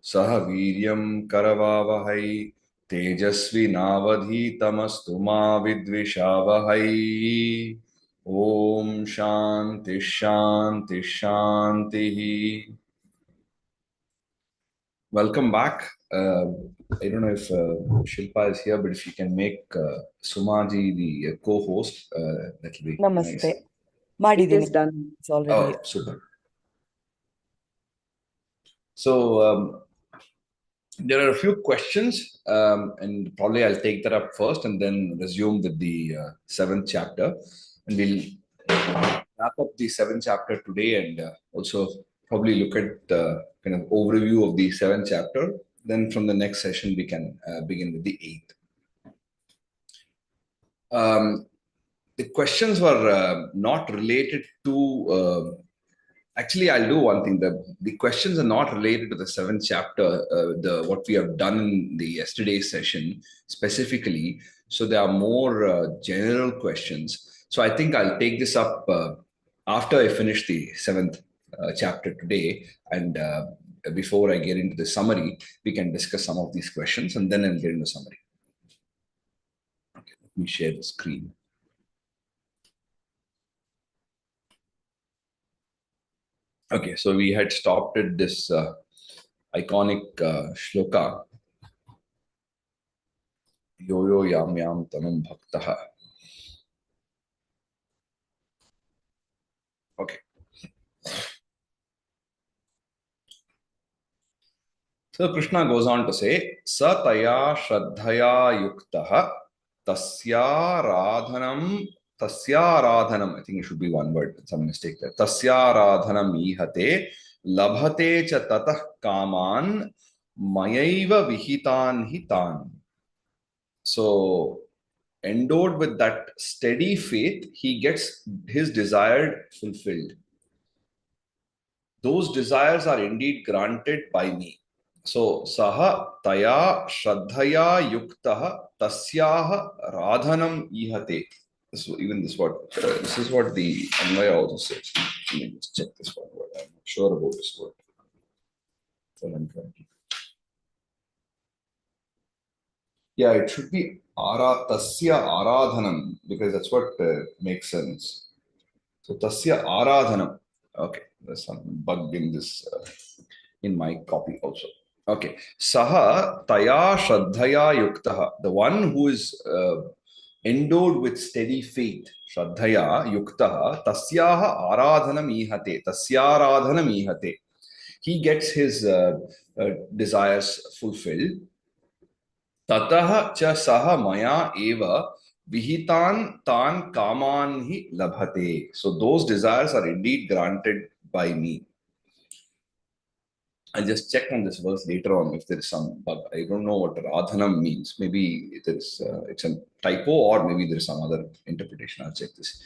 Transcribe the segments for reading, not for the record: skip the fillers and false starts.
सह वीर्यं करवावहै तेजस्विनावधीतमस्तु मा विद्विषावहै। Om Shanti Shanti Shanti. Welcome back. I don't know if Shilpa is here, but if you can make Sumaji the co-host, that will be Namaste. nice. It is done. It's already. Oh, super. So there are a few questions, and probably I'll take that up first and then resume with the seventh chapter. And we'll wrap up the seventh chapter today and also probably look at the kind of overview of the seventh chapter. Then from the next session, we can begin with the eighth. The questions were not related to. Actually, I'll do one thing. The questions are not related to the seventh chapter, what we have done in the yesterday's session specifically. So there are more general questions. So I think I'll take this up after I finish the seventh chapter today, and before I get into the summary, we can discuss some of these questions, and then I'll get into the summary. Okay, let me share the screen. Okay, so we had stopped at this iconic shloka. Yo yo yam yam tanum bhaktaha. Okay. So Krishna goes on to say, Sataya Shraddhaya Yuktaha Tasya Radhanam, I think it should be one word, some mistake there. Tasya Radhanam ihate labhate cha tatah kaman mayaiva vihitan hitan. So endowed with that steady faith, he gets his desired fulfilled. Those desires are indeed granted by me. So saha taya shraddhaya yuktaha tasyaha radhanam ihate. So even this word, this is what the Anvaya also says. Let me just check this one word. I'm not sure about this word. 720. Yeah, it should be tasya aradhanam, because that's what makes sense. So tasya aradhanam. Okay, there's some bug in this in my copy also. Okay, saha taya shraddhaya yuktaha, the one who is endowed with steady faith, shraddhaya yuktaha tasyaha aradhanam ihate, tasyaradhanam ihate. He gets his desires fulfilled. Tataha cha saha maya eva vihitan tan kaman hi labhate. So those desires are indeed granted by me. I'll just check on this verse later on if there is some bug. I don't know what radhanam means. Maybe it is it's a typo, or maybe there is some other interpretation. I'll check this.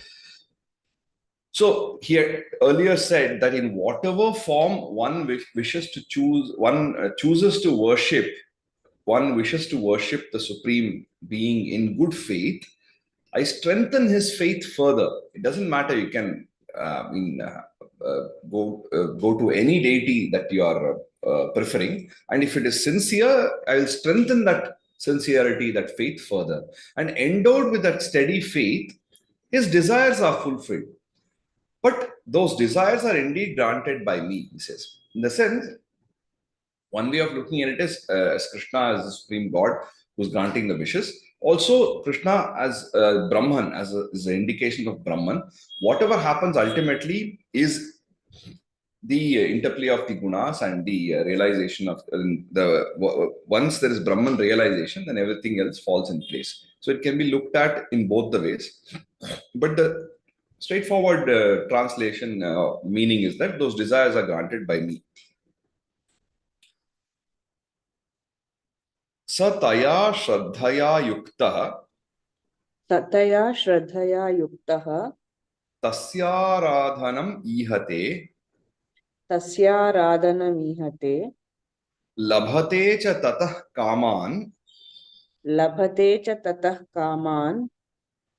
So here earlier said that in whatever form one wishes to choose, one chooses to worship, one wishes to worship the Supreme Being in good faith, I strengthen his faith further. It doesn't matter. You can go to any deity that you are preferring, and if it is sincere, I will strengthen that sincerity, that faith further, and endowed with that steady faith, his desires are fulfilled. But those desires are indeed granted by me, he says. In the sense, one way of looking at it is as Krishna as the Supreme God who's granting the wishes. Also, Krishna as Brahman, as the indication of Brahman. Whatever happens ultimately is the interplay of the gunas and the realization of once there is Brahman realization, then everything else falls in place. So it can be looked at in both the ways. But the straightforward translation meaning is that those desires are granted by me. Sataya Shraddhaya Yuktaha Tasyaradhanam ihate Labhate cha tatah kaman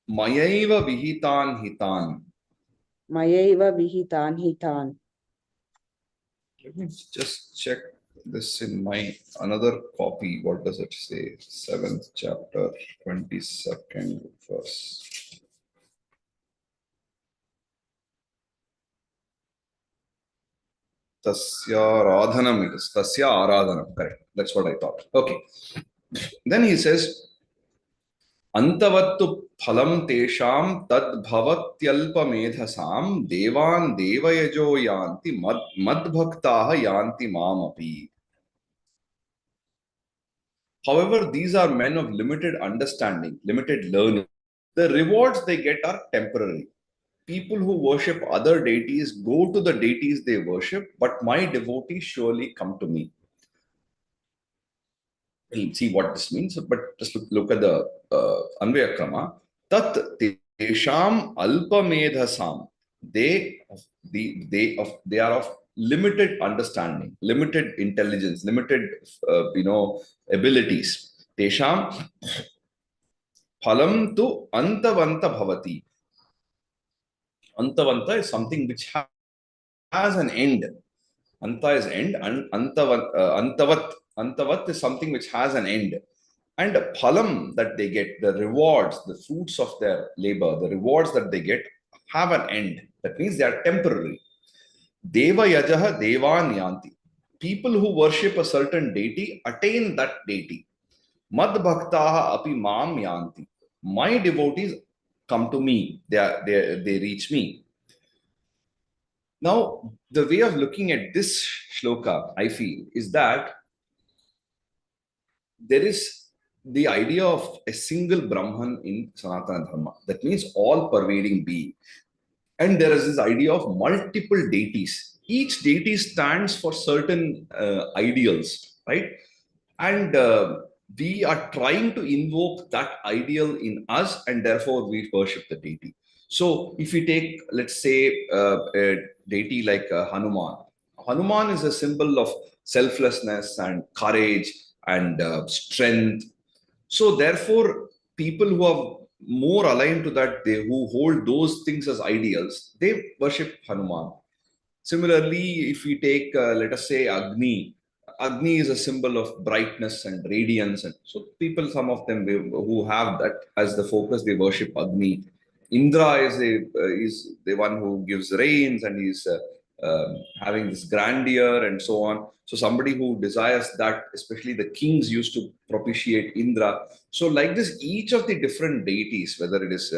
Mayaiva vihitan hitan. Let me just check this in my another copy. What does it say? 7th chapter, 22nd verse. Tasya Radhanam it is. Tasya Aradhanam. Correct. That's what I thought. Okay. Then he says, Antavattu phalam tesham tad bhavatyalpamedhasam devan devayajo yanti madbhaktaha yanti mamapi. However, these are men of limited understanding, limited learning. The rewards they get are temporary. People who worship other deities go to the deities they worship, but my devotees surely come to me. We'll see what this means, but just look at the Anvaya Krama. Tat tesham alpamedhasam. They are of limited understanding, limited intelligence, limited abilities. Tesham phalam tu antavanta bhavati. Antavanta is something which has an end. Anta is end, and antavat is something which has an end. And phalam that they get, the rewards, the fruits of their labor, the rewards that they get have an end. That means they are temporary. Deva yajaha devan yanti. People who worship a certain deity attain that deity. Mad bhaktaha api mam yanti. My devotees come to me. They reach me. Now, the way of looking at this shloka, I feel, is that there is the idea of a single Brahman in Sanatana Dharma. That means all pervading being. And there is this idea of multiple deities. Each deity stands for certain ideals, right? And we are trying to invoke that ideal in us, and therefore we worship the deity. So, if we take, let's say, a deity like Hanuman, Hanuman is a symbol of selflessness and courage and strength. So, therefore, people who are more aligned to that, who hold those things as ideals, they worship Hanuman. Similarly, if we take, let us say, Agni, Agni is a symbol of brightness and radiance. And so people, some of them who have that as the focus, they worship Agni. Indra is the one who gives rains, and he's having this grandeur and so on. So somebody who desires that, especially the kings used to propitiate Indra. So like this, each of the different deities, whether it is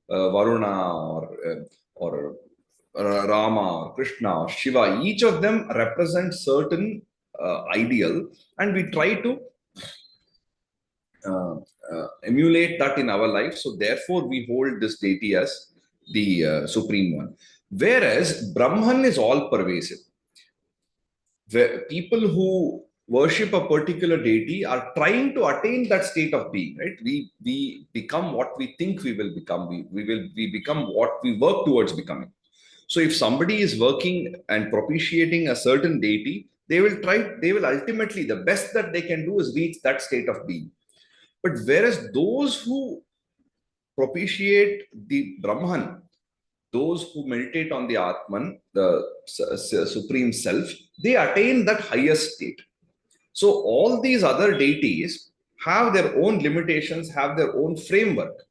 Varuna or Rama, or Krishna, or Shiva, each of them represents certain ideal, and we try to uh, emulate that in our life. So therefore, we hold this deity as the supreme one. Whereas Brahman is all pervasive. Where people who worship a particular deity are trying to attain that state of being, right? We become what we think we will become. We become what we work towards becoming. So if somebody is working and propitiating a certain deity, they will ultimately, the best that they can do is reach that state of being. But whereas those who propitiate the Brahman, those who meditate on the Atman, the supreme self, they attain that highest state. So all these other deities have their own limitations, have their own framework.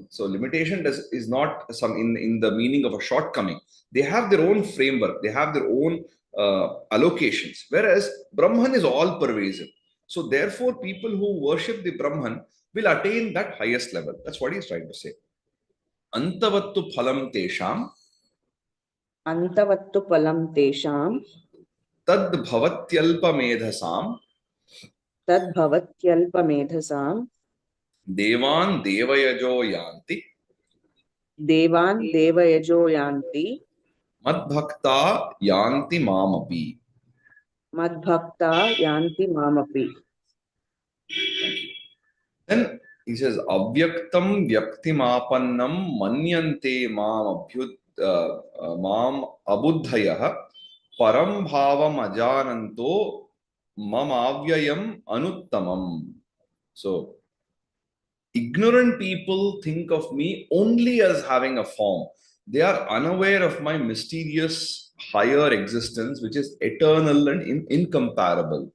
So limitation is not some in the meaning of a shortcoming. They have their own framework. They have their own allocations. Whereas Brahman is all pervasive. So therefore, people who worship the Brahman will attain that highest level. That's what he's trying to say. Antavattu phalam tesham. Antavattu phalam tesham. Tad bhavatyalpamedhasam. Tad bhavatyalpamedhasam. Devan devayajo yanti. Devan devayajo yanti. Madbhakta yanti mamapi. Madbhakta yanti mamapi. Then he says, Avyaktam vyaktimapannam manyante mam abuddhayah param bhavam ajananto mamavyayam anuttamam. So, ignorant people think of me only as having a form. They are unaware of my mysterious higher existence, which is eternal and incomparable.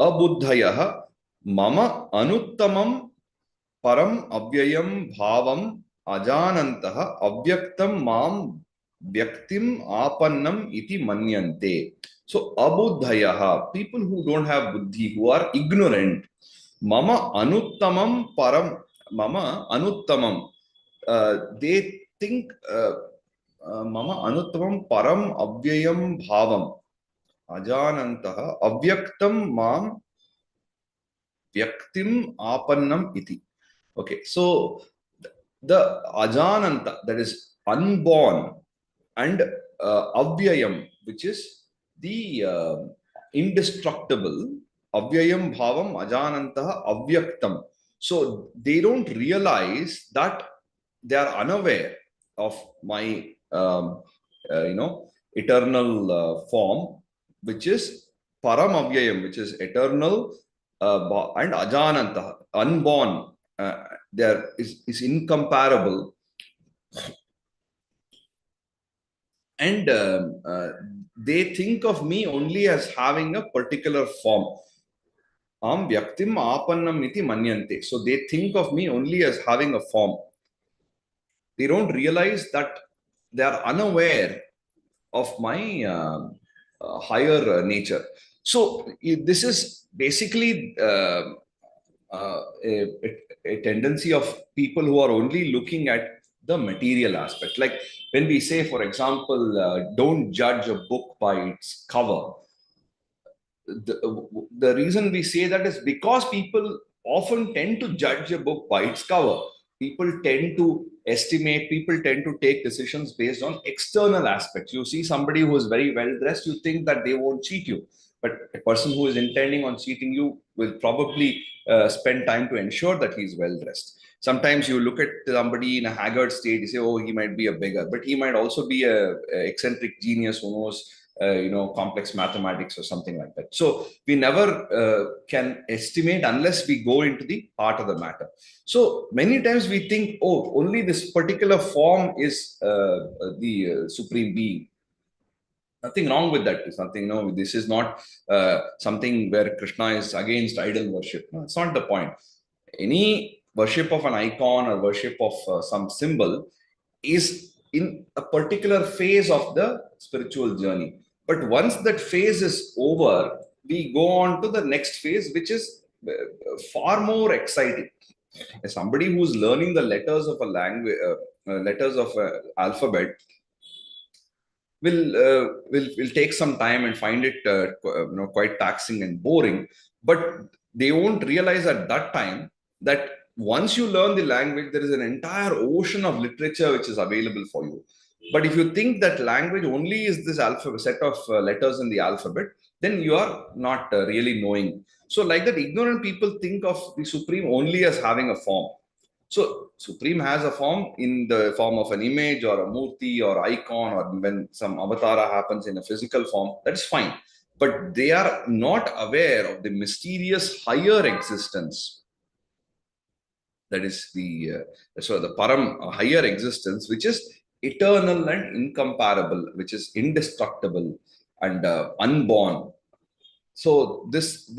abuddhayah mama anuttamam param avyayam bhavam ajanantah avyaktam mam vyaktim apannam iti manyante. So abuddhayah, people who don't have buddhi, who are ignorant, mama anuttamam param, mama anuttamam, they think mama anuttamam param avyayam bhavam ajanantah avyaktam mam vyaktim apannam iti. Okay, so the ajananta, that is unborn, and avyayam, which is the indestructible. Avyayam bhavam ajanantah avyaktam. So they don't realize that they are unaware of my eternal form, which is param avyayam, which is eternal, and ajanantah, unborn. There is incomparable, and they think of me only as having a particular form. Am vyaktim apannam iti manyante. So they think of me only as having a form. They don't realize that they are unaware of my higher nature. So this is basically a tendency of people who are only looking at the material aspect. Like when we say, for example, don't judge a book by its cover. The reason we say that is because people often tend to judge a book by its cover. People tend to estimate, people tend to take decisions based on external aspects. You see somebody who is very well dressed, you think that they won't cheat you. But a person who is intending on cheating you will probably spend time to ensure that he's well dressed. Sometimes you look at somebody in a haggard state, you say, oh, he might be a beggar, but he might also be a eccentric genius who knows complex mathematics or something like that. So we never can estimate unless we go into the heart of the matter. So many times we think, oh, only this particular form is the supreme being. Nothing wrong with that. It's nothing. No, this is not something where Krishna is against idol worship. No, it's not the point. Any worship of an icon or worship of some symbol is in a particular phase of the spiritual journey. But once that phase is over, we go on to the next phase, which is far more exciting. As somebody who's learning the letters of a language, letters of an alphabet, will take some time and find it quite taxing and boring. But they won't realize at that time that once you learn the language, there is an entire ocean of literature which is available for you. But if you think that language only is this alphabet set of letters in the alphabet, then you are not really knowing. So, like that, ignorant people think of the Supreme only as having a form. So Supreme has a form in the form of an image or a murti or icon, or when some avatara happens in a physical form, that's fine. But they are not aware of the mysterious higher existence. That is the param higher existence, which is eternal and incomparable, which is indestructible and unborn. So this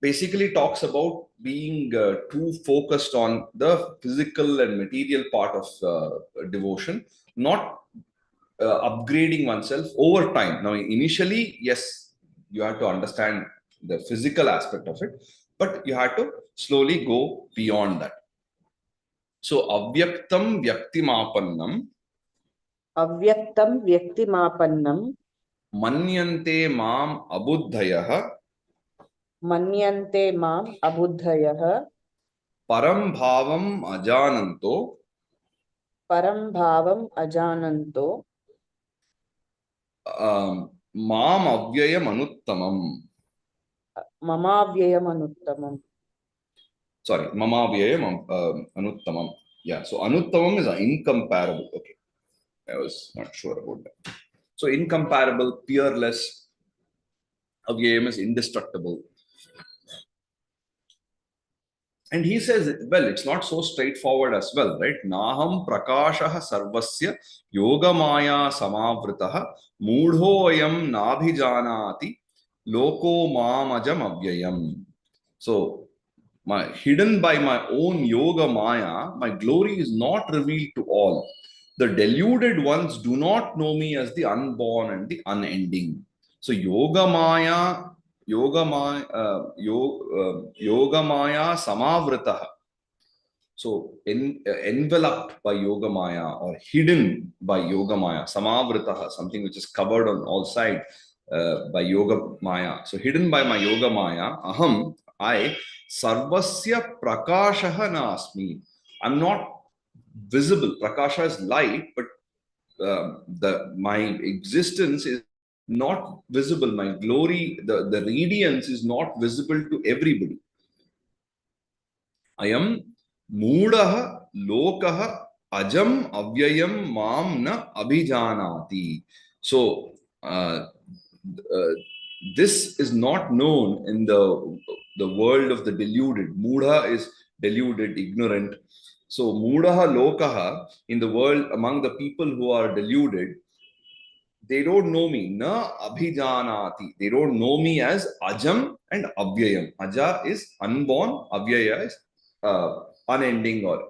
basically talks about being too focused on the physical and material part of devotion, not upgrading oneself over time. Now, initially, yes, you have to understand the physical aspect of it, but you have to slowly go beyond that. So, avyaktam vyaktimapannam. Avyaktam vyaktimapannam. Manyante mam abuddhayah. Manyante mam abuddhayah. Param bhavam ajananto. Param bhavam ajananto. Mam avyayam anuttamam. Mamavyayam anuttamam. Sorry, mama avyayam anuttamam. Yeah, so anuttamam is incomparable. Okay, I was not sure about that. So incomparable, peerless. Avyayam is indestructible. And he says, well, it's not so straightforward as well, right? Naham prakashah sarvasya yogamaya samavritah mudhoyam nabhijanati Loko mamajam avyayam. So, hidden by my own yoga maya, my glory is not revealed to all. The deluded ones do not know me as the unborn and the unending. So, yoga maya samavrita. So, enveloped by Yoga Maya or hidden by Yoga Maya, Samavritaha, something which is covered on all sides by Yoga Maya. So, hidden by my Yoga Maya, Aham, I, Sarvasya Prakashaha Nasmi. I'm not visible. Prakasha is light, but my existence is not visible. My glory, the radiance is not visible to everybody. Ayam Moodaha Lokaha Ajam Avyayam Mam na Abhijanati. So this is not known in the world of the deluded. Moodha is deluded, ignorant. So Moodaha Lokaha, in the world among the people who are deluded, they don't know me. Na abhijanati. They don't know me as Ajam and Avyayam. Aja is unborn, Avyaya is unending or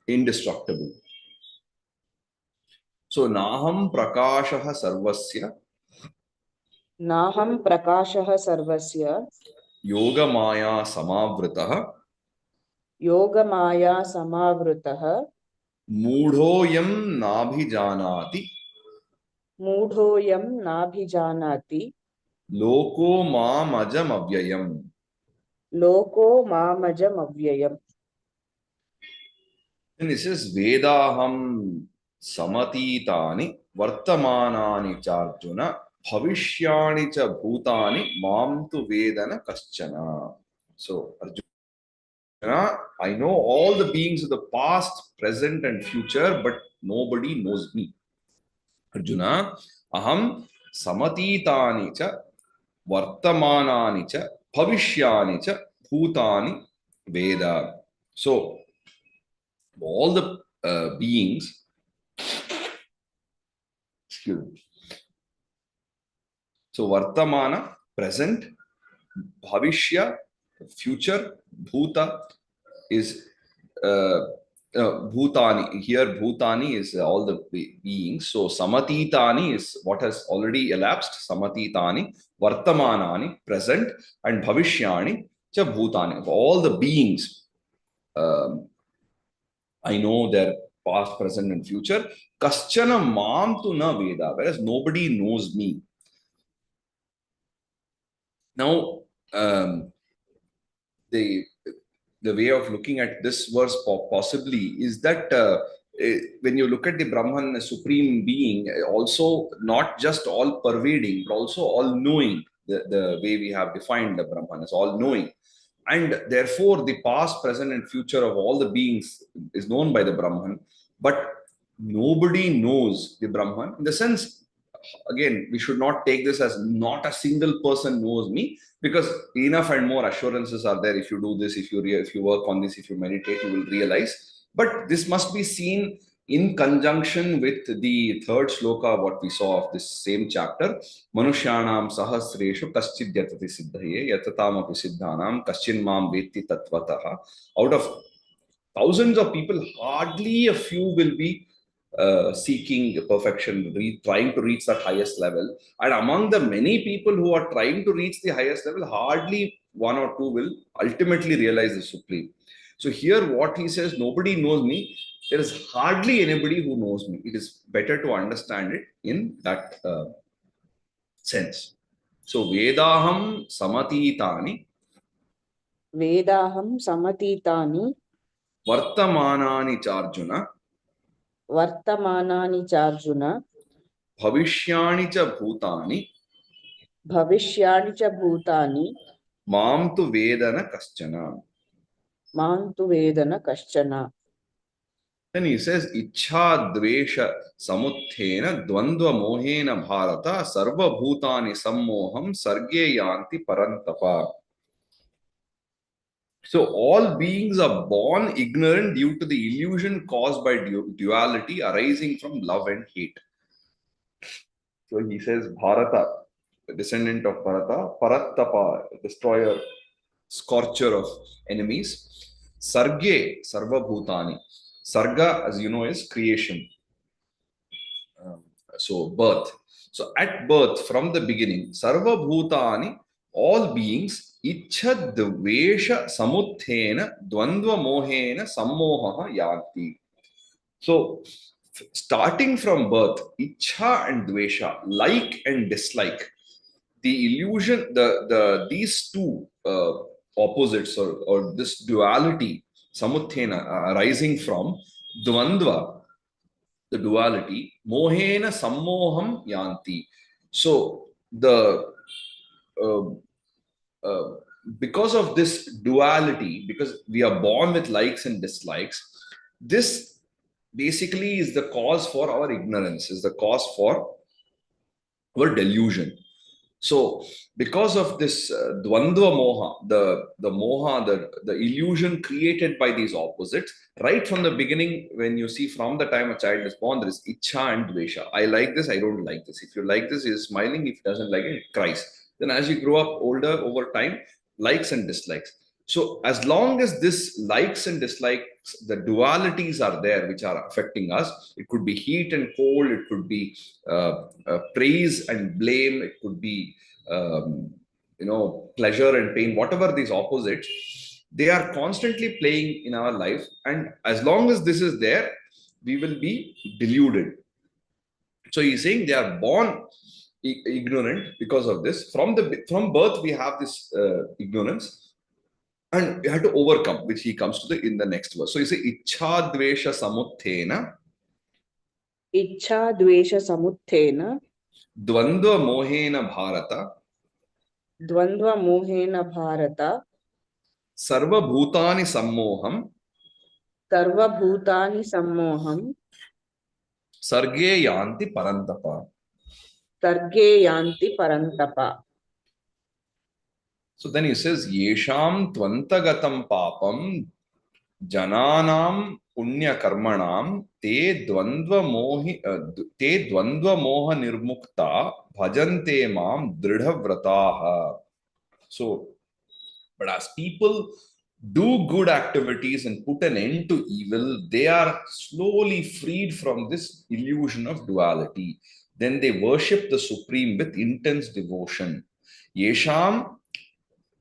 indestructible. So Naham Prakashaha Sarvasya Naham prakashah sarvasya Yoga Maya Samavritaha yoga maya samavrutah Moodhoyam Nabhijanati mudhoyam nabhijanati Loko Mam Ajam Avyayam. loko mamajam avyayam. And this is Vedaham Samatitani Vartamanani Charjuna Bhavishyani cha Bhutani Mam tu Vedana Kaschana. So Arjuna, I know all the beings of the past, present, and future, but nobody knows me. Arjuna, Aham Samatitani cha Vartamanani cha Bhavishyani cha Bhutani Veda. So all the beings, excuse me. So Vartamana, present, Bhavishya, future, Bhuta is Bhutani. Here Bhutani is all the beings. So Samatitani is what has already elapsed. Samatitani, Vartamanani, present, and Bhavishyani, cha Bhutani. Of all the beings, I know their past, present, and future. Kaschana mam tu na veda, whereas nobody knows me. Now, the way of looking at this verse possibly is that when you look at the Brahman, supreme being, also not just all pervading, but also all knowing. The way we have defined the Brahman is all knowing. And therefore, the past, present, and future of all the beings is known by the Brahman, but nobody knows the Brahman. In the sense, again, we should not take this as not a single person knows me, because enough and more assurances are there. If you do this, if you work on this, if you meditate, you will realize. But this must be seen in conjunction with the third shloka, what we saw of this same chapter. Manushyanam sahasreshu kaschid yatati siddhaye yatatam api siddhanam kaschin mam vetti tatvataha. Out of thousands of people, hardly a few will be seeking perfection, trying to reach that highest level. And among the many people who are trying to reach the highest level, hardly one or two will ultimately realize the supreme. So here, what he says, nobody knows me. There is hardly anybody who knows me. It is better to understand it in that sense. So Vedaham Samatitani Vedaham samatitani Vartamanani Charjuna vartamanani charjuna Bhavishyani cha Bhutani bhavishyani cha bhutani Mam tu Vedana Kaschana. mantu vedana kaschana. Then he says, Ichha Dvesha Samuthena Dvandva Mohena Bharata Sarva Bhutani Sammoham Sarge Yanti Parantapa. So all beings are born ignorant due to the illusion caused by duality arising from love and hate. So he says, Bharata, descendant of Bharata, Parattapa, destroyer, scorcher of enemies. Sarge, Sarva Bhutani. Sarga, as you know, is creation. Um, so, birth. So, at birth, from the beginning, Sarva Bhutani, all beings, Ichha Dvesha Samuthena Dvandva Mohena Sammoha Yanti. So, starting from birth, Ichha and Dvesha, like and dislike, the illusion, these two opposites or this duality, samuthena, arising from dvandva, the duality, mohena sammoham yanti. So the uh, uh, because of this duality, because we are born with likes and dislikes, this basically is the cause for our ignorance, is the cause for our delusion. So, because of this dvandva moha, the moha, the illusion created by these opposites, right from the beginning, when you see from the time a child is born, there is ichha and dvesha. I like this, I don't like this. If you like this, he is smiling. If he doesn't like it, it cries. Then, as you grow up older, over time, likes and dislikes. So, as long as this likes and dislikes, the dualities are there which are affecting us, it could be heat and cold, it could be praise and blame, it could be pleasure and pain, whatever these opposites, they are constantly playing in our life. And as long as this is there, we will be deluded. So he's saying they are born ignorant because of this. From birth, we have this ignorance, and we have to overcome, which he comes to in the next verse. So he says, Ichha Dvesha Samuthena Ichha Dvesha Samuthena Dvandva Mohena Bharata Dvandva Mohena Bharata Sarva Bhutani Sammoham Sarva Bhutani Sammoham Sarge Yanti Parantapa. Sarge Yanti Parantapa. So then he says, Yesham Tvantagatam Papam Jananam Punya Karmanam Te Dvandva Moha Nirmukta Bhajante Mam Dridha Vrataha. So, but as people do good activities and put an end to evil, they are slowly freed from this illusion of duality. Then they worship the Supreme with intense devotion. Yesham,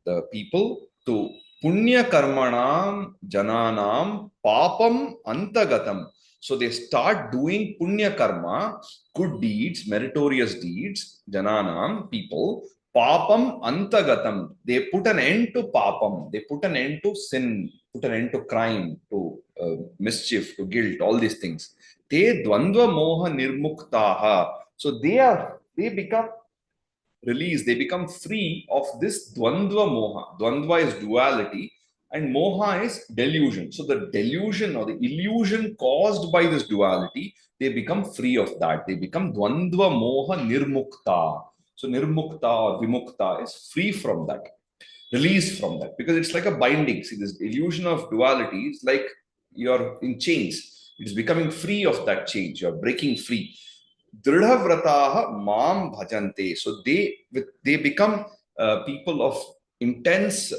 the people, to punya karmanam jananam papam antagatam. So they start doing punya karma, good deeds, meritorious deeds, jananam, people, papam antagatam. They put an end to papam, they put an end to sin, put an end to crime, to mischief, to guilt, all these things. Te dvandva moha nirmuktaha. So they become release, they become free of this dvandva moha. Dvandva is duality and moha is delusion. So the delusion or the illusion caused by this duality, they become free of that. They become dvandva moha nirmukta. So nirmukta or vimukta is free from that, released from that, because it's like a binding. See, this illusion of duality is like you're in chains. It's becoming free of that change. You're breaking free. Dridhavrataha mam bhajante. So they become people of intense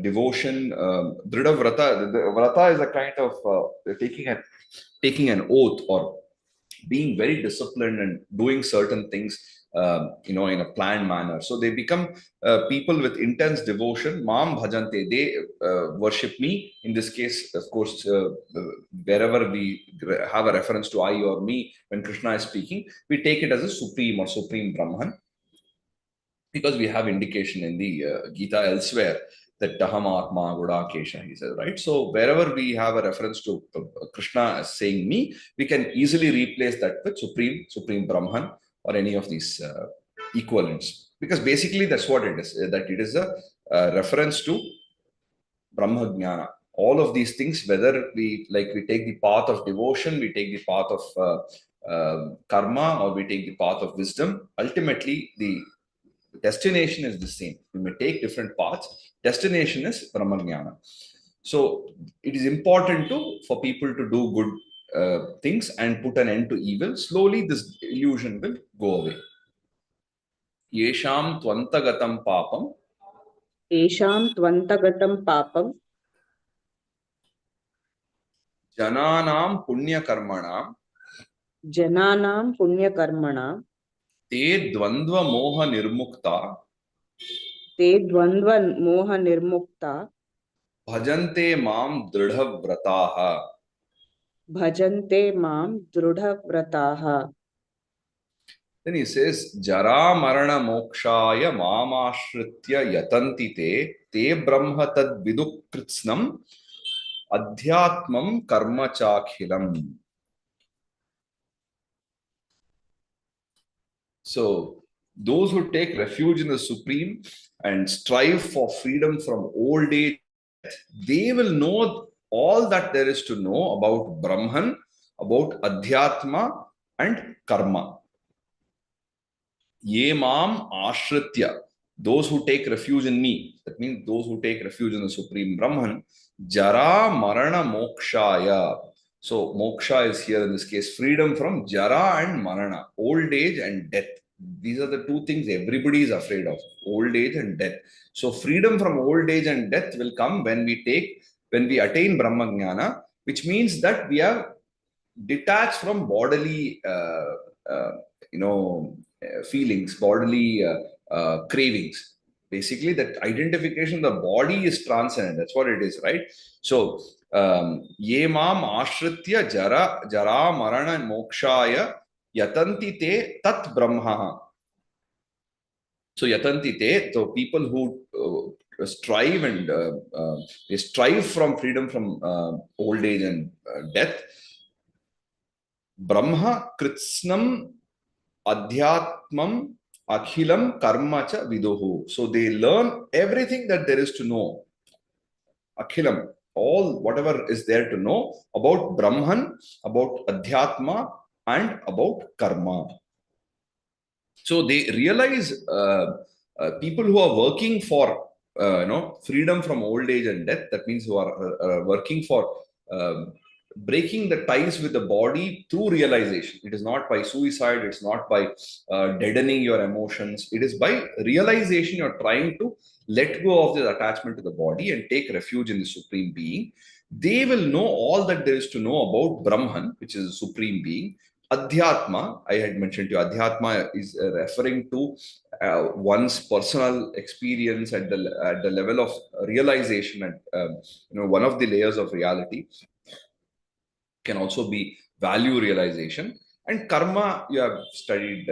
devotion. Dridhavrata, the vrata is a kind of taking an oath or being very disciplined and doing certain things in a planned manner. So they become people with intense devotion. Mam bhajante, they worship me. In this case, of course, wherever we have a reference to I or me, when Krishna is speaking, we take it as a supreme or supreme Brahman, because we have indication in the Gita elsewhere that Taham Atma Gudakesha, he says, right? So wherever we have a reference to Krishna as saying me, we can easily replace that with Supreme Brahman or any of these equivalents. Because basically that's what it is, that it is a reference to Brahma Jnana. All of these things, whether we take the path of devotion, we take the path of karma, or we take the path of wisdom, ultimately the destination is the same. We may take different paths. Destination is Brahmajnana. So it is important for people to do good things and put an end to evil. Slowly, this illusion will go away. yesham tvantagatam papam येषां त्वन्तगतं पापं jananam punyakarmanam जनानां पुण्यकर्मणां te dvandva moha nirmukta ते द्वन्द्वमोहनिर्मुक्ता bhajante mam dridhavrataha. भजन्ते मां दृढव्रताः. Then he says, Jara Marana Mokshaya Mamashritya Yatanti Te Brahma Tad Vidukritsnam Adhyatmam Karma Chakhilam. So, those who take refuge in the Supreme and strive for freedom from old age, they will know all that there is to know about Brahman, about Adhyatma and Karma. Ye mam ashritya, those who take refuge in me, that means those who take refuge in the Supreme Brahman, jara marana mokshaya. So moksha is here in this case, freedom from jara and marana, old age and death. These are the two things everybody is afraid of, old age and death. So freedom from old age and death will come when we attain Brahmajnana, which means that we are detached from bodily, uh, you know, feelings, bodily cravings. Basically, that identification, the body is transcendent. That's what it is, right? So, ye mam ashritya jara marana mokshaya yatanti te tat brahma. So yatanti te, so people who strive and they strive from freedom from old age and death. Brahma kritsnam adhyatmam akhilam karma cha viduhu. So they learn everything that there is to know. Akhilam, all whatever is there to know about Brahman, about adhyatma, and about karma. So they realize people who are working for freedom from old age and death. That means who are working for breaking the ties with the body through realization. It is not by suicide. It's not by deadening your emotions. It is by realization. You're trying to let go of this attachment to the body and take refuge in the Supreme Being. They will know all that there is to know about Brahman, which is the Supreme Being. Adhyatma, I had mentioned to you, Adhyatma is referring to one's personal experience at the level of realization and one of the layers of reality. Can also be value realization. And karma, you have studied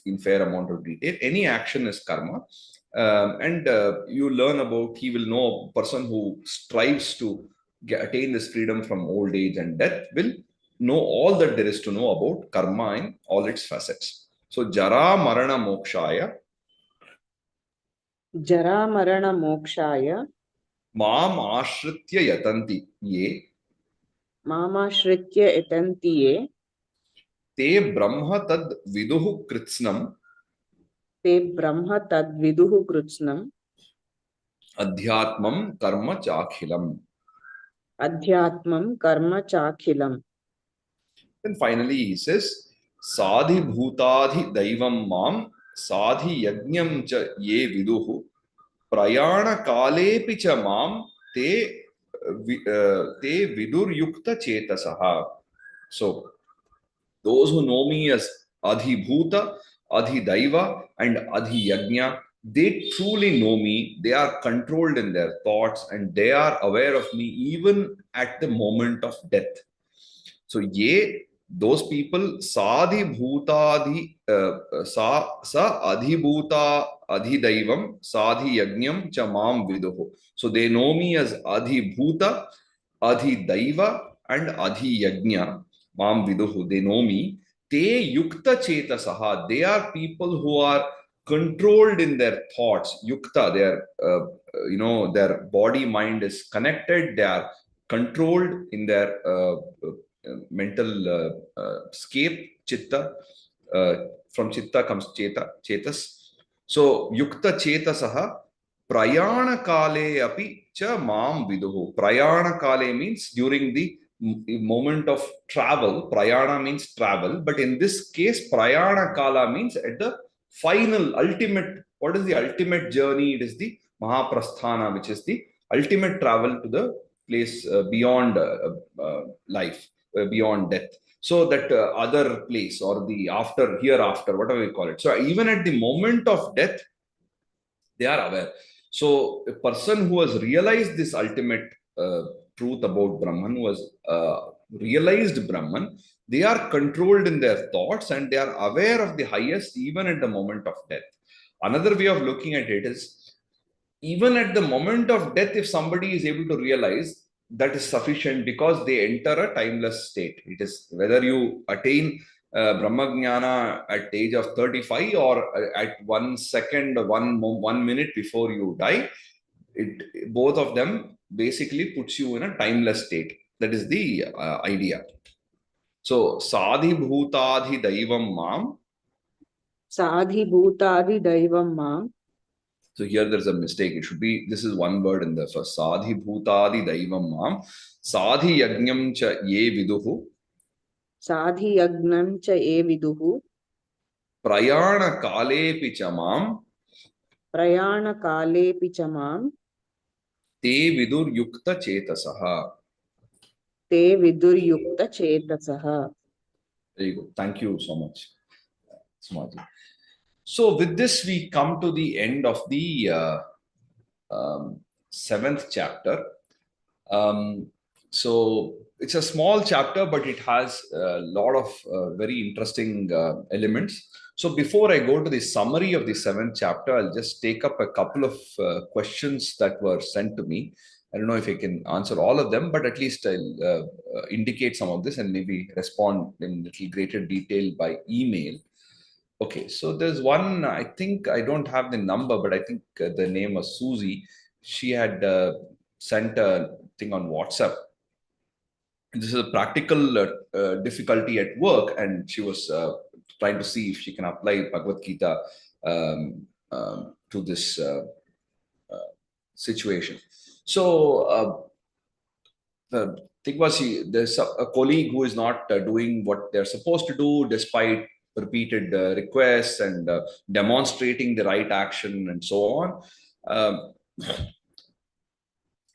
in fair amount of detail. Any action is karma. And you learn about, he will know, a person who strives to attain this freedom from old age and death will know all that there is to know about karma in all its facets. So, jara marana mokshaya. जरा मरण मोक्षाय Mam ashritya yatanti ye. मामाश्रित्य यतन्ति ये Te brahma tad viduhu kritsnam. ते ब्रह्म तद्विदुः कृत्स्नम् Adhyatmam karma chakhilam. अध्यात्मं कर्म चाखिलम्. Then finally he says, Sadhi bhutadhi daivam mam sadhi yajnam cha ye viduhu prayana kalepi cha mam te vidur yukta chetasaha. So those who know me as Adhibhuta, Adhidaiva, and Adhiyajna, they truly know me. They are controlled in their thoughts and they are aware of me even at the moment of death. So, those people, sa adhibhuta adhidaivam sadhiyajnam cha mam viduhu. So, they know me as Adhibhuta, Adhidaiva, and Adhiyajna. Mam viduhu, they know me. Te yukta chetasaha, they are people who are controlled in their thoughts. Yukta, their body mind is connected. They are controlled in their mental scape. Chitta, from chitta comes chetas. So yukta chetasaha prayana kale api cha mam viduhu. Prayana kale means during the moment of travel. Prayana means travel, but in this case, prayana kala means at the final, ultimate, what is the ultimate journey? It is the Mahaprasthana, which is the ultimate travel to the place beyond life, beyond death. So that other place or the after, hereafter, whatever we call it. So even at the moment of death, they are aware. So a person who has realized this ultimate truth about Brahman, who has realized Brahman, they are controlled in their thoughts and they are aware of the highest even at the moment of death. Another way of looking at it is, even at the moment of death, if somebody is able to realize, that is sufficient, because they enter a timeless state. It is whether you attain Brahmajnana at age of 35 or at 1 second, 1 minute before you die, both of them basically puts you in a timeless state. That is the idea. So, Sadhi Bhutadhi Daivam Mam. Sadhi Bhutadi Daivam Mam. So here there's a mistake. It should be, this is one word in the first. Sadhi Bhutadi Daivam Mam. Sadhi Yajnam Cha Ye Viduhu. Sadhi Yagnam Cha E Viduhu. Prayana Kale Pichamam. Prayana Kale Pichamam. Te Vidur Yukta Chetasaha. Te Vidur Yukta Chetasaha. There you go. Thank you so much, Smarty. So with this, we come to the end of the 7th chapter. So it's a small chapter, but it has a lot of very interesting elements. So before I go to the summary of the 7th chapter, I'll just take up a couple of questions that were sent to me. I don't know if I can answer all of them, but at least I'll indicate some of this and maybe respond in little greater detail by email. Okay, so there's one, I think I don't have the number, but I think the name was Susie. She had sent a thing on WhatsApp. This is a practical difficulty at work, and she was trying to see if she can apply Bhagavad Gita to this situation. So the thing was, there's a colleague who is not doing what they're supposed to do, despite repeated requests and demonstrating the right action and so on.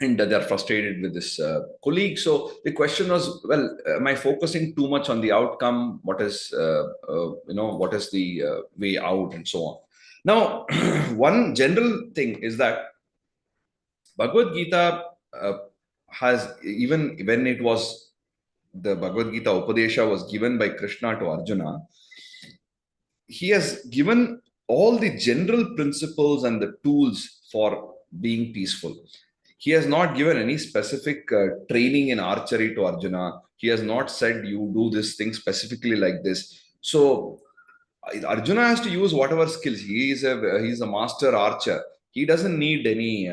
And they're frustrated with this colleague. So the question was, well, am I focusing too much on the outcome? What is, what is the way out and so on? Now, one general thing is that Bhagavad Gita has, even when it was, the Bhagavad Gita Upadesha was given by Krishna to Arjuna, he has given all the general principles and the tools for being peaceful. He has not given any specific training in archery to Arjuna. He has not said you do this thing specifically like this. So Arjuna has to use whatever skills. He's a master archer. He doesn't need any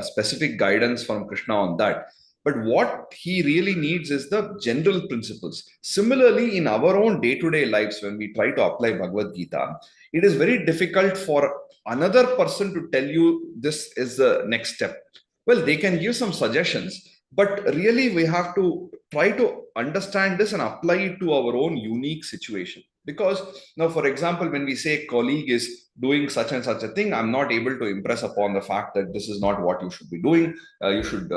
specific guidance from Krishna on that. But what he really needs is the general principles. Similarly, in our own day-to-day lives, when we try to apply Bhagavad Gita, it is very difficult for another person to tell you this is the next step. Well, they can give some suggestions, but really we have to try to understand this and apply it to our own unique situation. Because now, for example, when we say colleague is doing such and such a thing, I'm not able to impress upon the fact that this is not what you should be doing. You should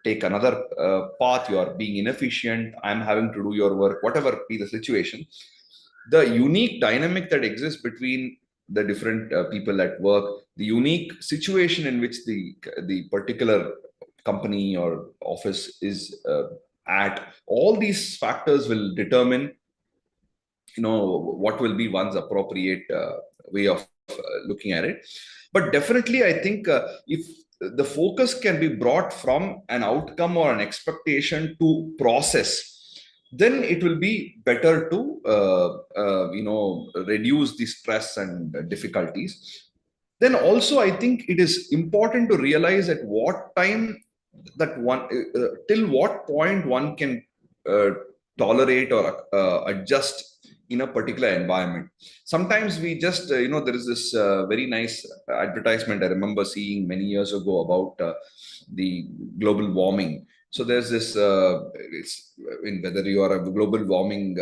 take another path. You are being inefficient. I'm having to do your work, whatever be the situation. The unique dynamic that exists between the different people at work, the unique situation in which the particular company or office is at, all these factors will determine what will be one's appropriate way of looking at it. But definitely, I think if the focus can be brought from an outcome or an expectation to process, then it will be better to reduce the stress and difficulties. Then also, I think it is important to realize at what time that one till what point one can tolerate or adjust in a particular environment. Sometimes we just, there is this very nice advertisement I remember seeing many years ago about the global warming. So there's this, it's whether you are a global warming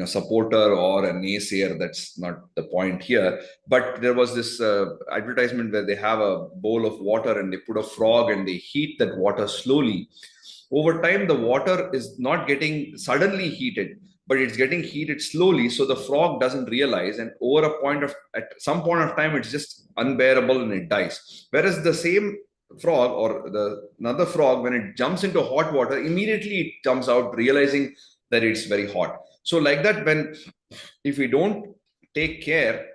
supporter or a naysayer, that's not the point here. But there was this advertisement where they have a bowl of water and they put a frog and they heat that water slowly. Over time, the water is not getting suddenly heated, but it's getting heated slowly. So the frog doesn't realize, and at some point of time, it's just unbearable and it dies. Whereas the same frog or another frog, when it jumps into hot water, immediately it jumps out realizing that it's very hot. So like that, when if we don't take care,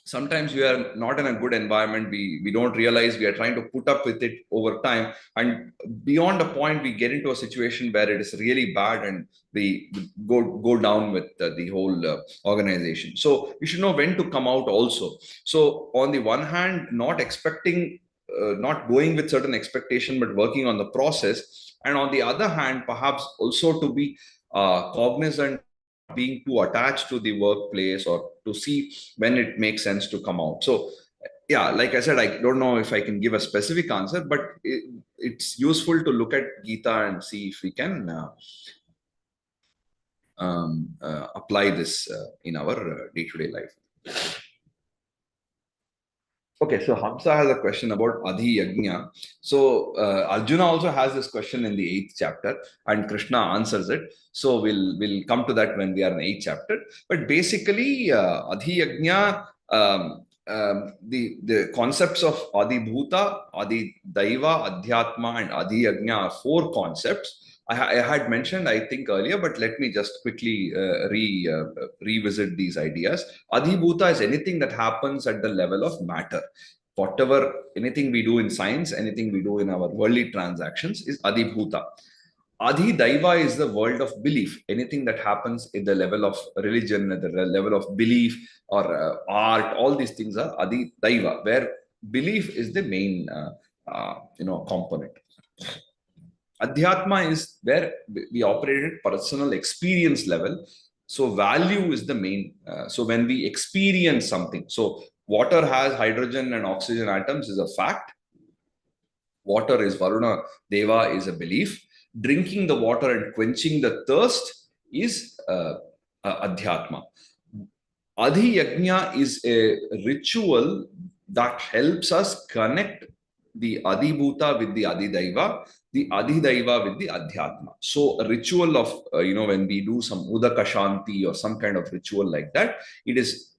sometimes we are not in a good environment, we don't realize we are trying to put up with it over time, and beyond a point we get into a situation where it is really bad and we go down with the whole organization. So we should know when to come out also. So on the one hand, not expecting, not going with certain expectation, but working on the process. And on the other hand, perhaps also to be cognizant, being too attached to the workplace, or to see when it makes sense to come out. So yeah, like I said, I don't know if I can give a specific answer, but it's useful to look at Gita and see if we can apply this in our day-to-day life. Okay, so Hamsa has a question about Adhi Yajna. So Arjuna also has this question in the 8th chapter, and Krishna answers it. So we'll come to that when we are in the 8th chapter. But basically, Adhi Yajna, the concepts of Adi Bhuta, Adi Daiva, Adhyatma, and Adhi Yajna are 4 concepts. I had mentioned, I think, earlier, but let me just quickly revisit these ideas. Adhibhuta is anything that happens at the level of matter. Whatever, anything we do in science, anything we do in our worldly transactions is Adhibhuta. Adi Daiva is the world of belief. Anything that happens at the level of religion, at the level of belief or art, all these things are Adi Daiva, where belief is the main component. Adhyatma is where we operate at personal experience level. So value is the main. So when we experience something, so water has hydrogen and oxygen atoms is a fact. Water is Varuna Deva is a belief. Drinking the water and quenching the thirst is Adhyatma. Adhi Yajna is a ritual that helps us connect the Adhibhuta with the Adhidaiva, the Adhidaiva with the Adhyatma. So a ritual of, when we do some Udaka Shanti or some kind of ritual like that, it is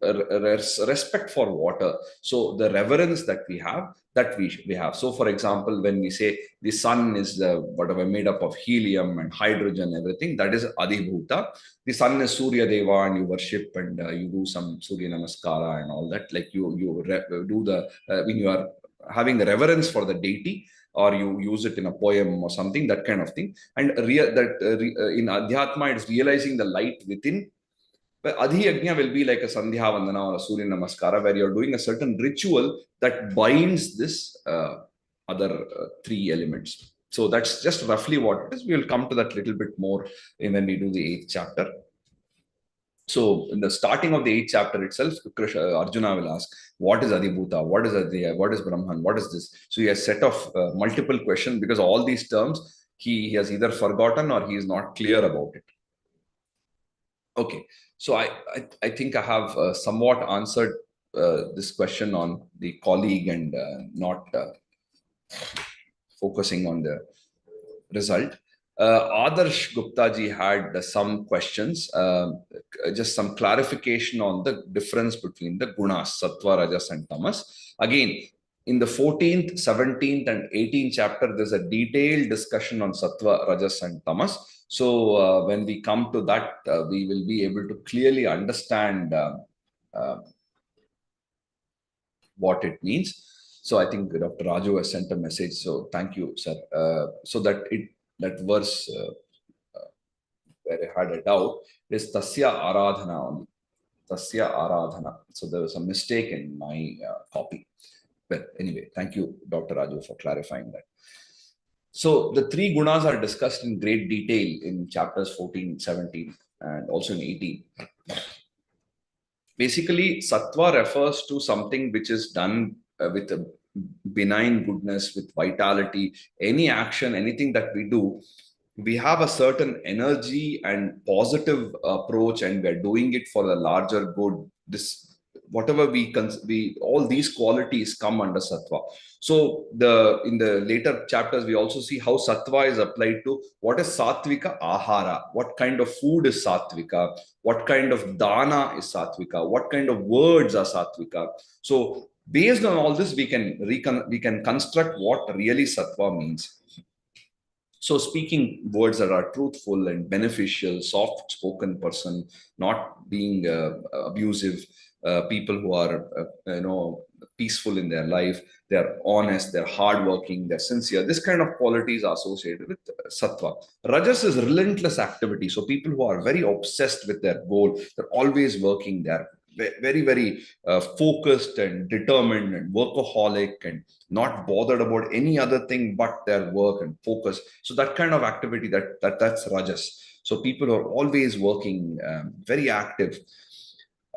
respect for water. So the reverence that we have, we have. So for example, when we say the sun is whatever made up of helium and hydrogen, everything, that is Adhibhuta. The sun is Surya Deva and you worship and you do some Surya Namaskara and all that. Like you do when you are having reverence for the deity, or you use it in a poem or something, that kind of thing. And in Adhyatma, it's realizing the light within. But Adhi Yajna will be like a Sandhya Vandana or a Surya Namaskara, where you're doing a certain ritual that binds this other 3 elements. So that's just roughly what it is. We will come to that little bit more when we do the 8th chapter. So in the starting of the 8th chapter itself, Arjuna will ask, what is Adhibhuta? What is Adhiya? What is Brahman? What is this? So he has set of multiple questions, because all these terms he has either forgotten or he is not clear about it. Okay, so I think I have somewhat answered this question on the colleague and not focusing on the result. Adarsh Gupta ji had some questions, just some clarification on the difference between the gunas, sattva, rajas, and tamas. Again, in the 14th, 17th, and 18th chapter, there's a detailed discussion on sattva, rajas, and tamas. So when we come to that, we will be able to clearly understand what it means. So I think Dr. Raju has sent a message. So thank you, sir. So that verse where I had a doubt is Tasya Aradhana only. Tasya Aradhana. So there was a mistake in my copy. But anyway, thank you, Dr. Raju, for clarifying that. So the 3 gunas are discussed in great detail in chapters 14, 17, and also in 18. Basically, sattva refers to something which is done with benign goodness, with vitality. Any action, anything that we do, we have a certain energy and positive approach, and we're doing it for the larger good. This, whatever we all these qualities come under sattva. So in the later chapters, we also see how sattva is applied to what is sattvika ahara, what kind of food is sattvika, what kind of dana is sattvika, what kind of words are sattvika. So based on all this, we can construct what really sattva means. So speaking words that are truthful and beneficial, soft spoken person, not being abusive, people who are peaceful in their life, they're honest, they're hardworking, they're sincere. This kind of qualities are associated with sattva. Rajas is relentless activity. So people who are very obsessed with their goal, they're always working, they're very, very focused and determined and workaholic and not bothered about any other thing but their work and focus. So that kind of activity, that's rajas. So people are always working, very active.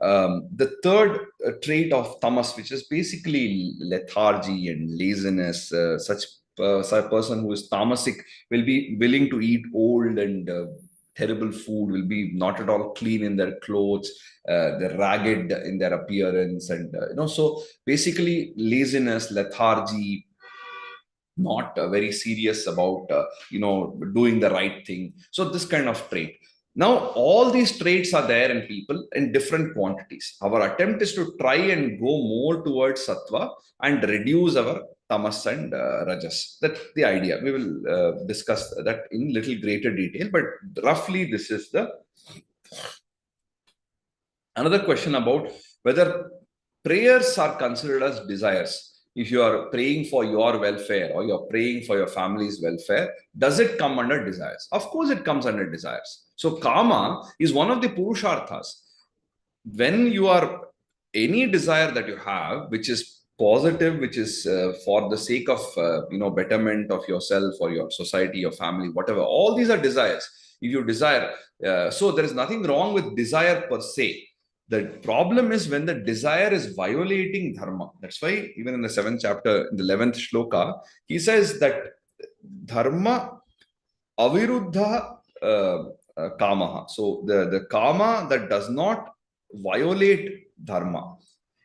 The third trait of tamas, which is basically lethargy and laziness, such a person who is tamasic will be willing to eat old and terrible food, will be not at all clean in their clothes, they're ragged in their appearance, and so basically laziness, lethargy, not very serious about doing the right thing. So this kind of trait. Now all these traits are there in people in different quantities. Our attempt is to try and go more towards sattva and reduce our tamas and rajas. That's the idea. We will discuss that in little greater detail, but roughly this is the another question about whether prayers are considered as desires. If you are praying for your welfare or you're praying for your family's welfare, does it come under desires? Of course, it comes under desires. So, kama is one of the purusharthas. When you are, any desire that you have, which is positive, which is for the sake of betterment of yourself or your society, your family, whatever, all these are desires. If you desire, so there is nothing wrong with desire per se. The problem is when the desire is violating dharma. That's why even in the 7th chapter, in the 11th shloka, he says that dharma aviruddha kamaha. So the kama that does not violate dharma.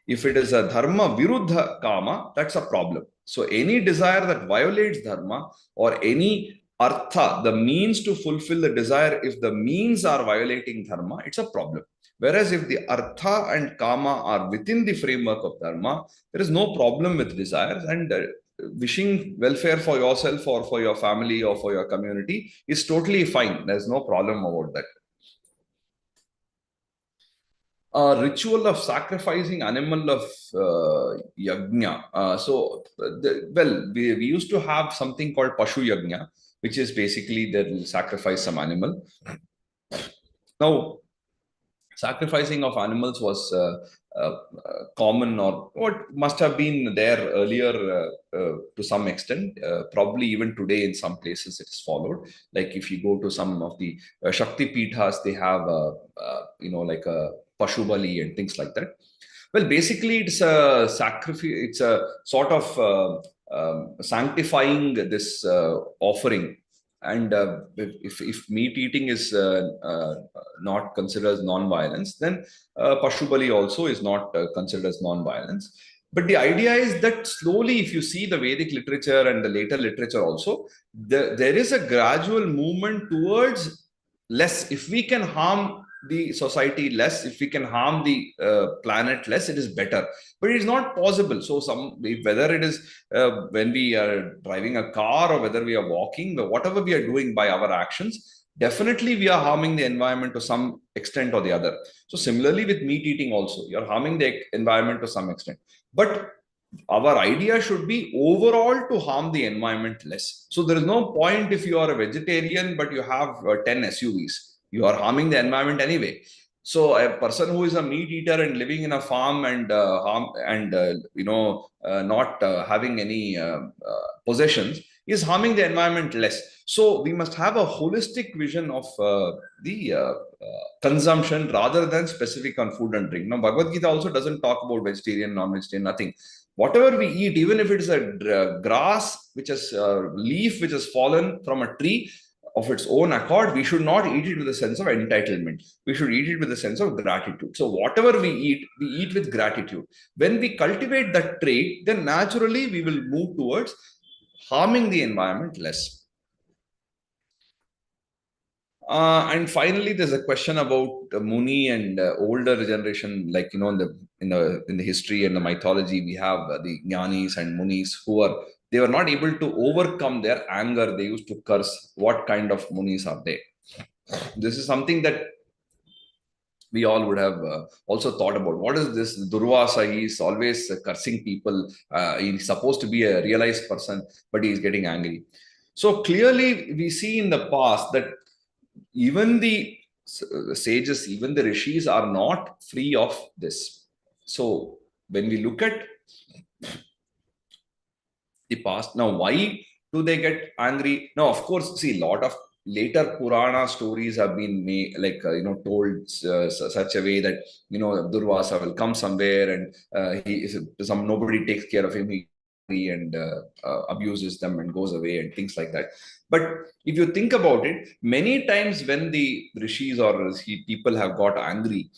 If it is a dharma viruddha kama, that's a problem. So any desire that violates dharma, or any artha, the means to fulfill the desire, if the means are violating dharma, it's a problem. Whereas if the artha and kama are within the framework of dharma, there is no problem with desires, and wishing welfare for yourself or for your family or for your community is totally fine. There's no problem about that. Ritual of sacrificing animal of yajna. We used to have something called pashu yajna, which is basically they'll sacrifice some animal. Now, sacrificing of animals was common, or what must have been there earlier to some extent. Probably even today in some places it is followed. Like if you go to some of the Shakti Pithas, they have like a Pashu Bali and things like that. Well, basically it's a sacrifice. It's a sort of sanctifying this offering. And if meat eating is not considered as non-violence, then Pashu Bali also is not considered as non-violence. But the idea is that slowly, if you see the Vedic literature and the later literature also, there is a gradual movement towards less. If we can harm the society less, if we can harm the planet less, it is better. But it is not possible. So whether it is when we are driving a car or whether we are walking, whatever we are doing by our actions, definitely we are harming the environment to some extent or the other. So similarly with meat eating also, you're harming the environment to some extent. But our idea should be overall to harm the environment less. So there is no point if you are a vegetarian, but you have 10 SUVs. You are harming the environment anyway. So a person who is a meat eater and living in a farm and not having any possessions is harming the environment less. So we must have a holistic vision of the consumption rather than specific on food and drink. Now, Bhagavad Gita also doesn't talk about vegetarian, non-vegetarian, nothing. Whatever we eat, even if it is a grass, which is a leaf which has fallen from a tree of its own accord, we should not eat it with a sense of entitlement. We should eat it with a sense of gratitude. So whatever we eat with gratitude. When we cultivate that trait, then naturally we will move towards harming the environment less. And finally, there's a question about Muni and older generation, like in the history and the mythology, we have the Jnanis and Munis who are they were not able to overcome their anger. They used to curse. What kind of Munis are they? This is something that we all would have also thought about. What is this Durvasa? He's always cursing people. He's supposed to be a realized person, but he's getting angry. So clearly, we see in the past that even the sages, even the rishis are not free of this. So when we look at the past, now why do they get angry? Now, of course, see, a lot of later Purana stories have been made, like told such a way that Durvasa will come somewhere and he is nobody takes care of him. He and abuses them and goes away and things like that. But if you think about it, many times when the rishis or people have got angry,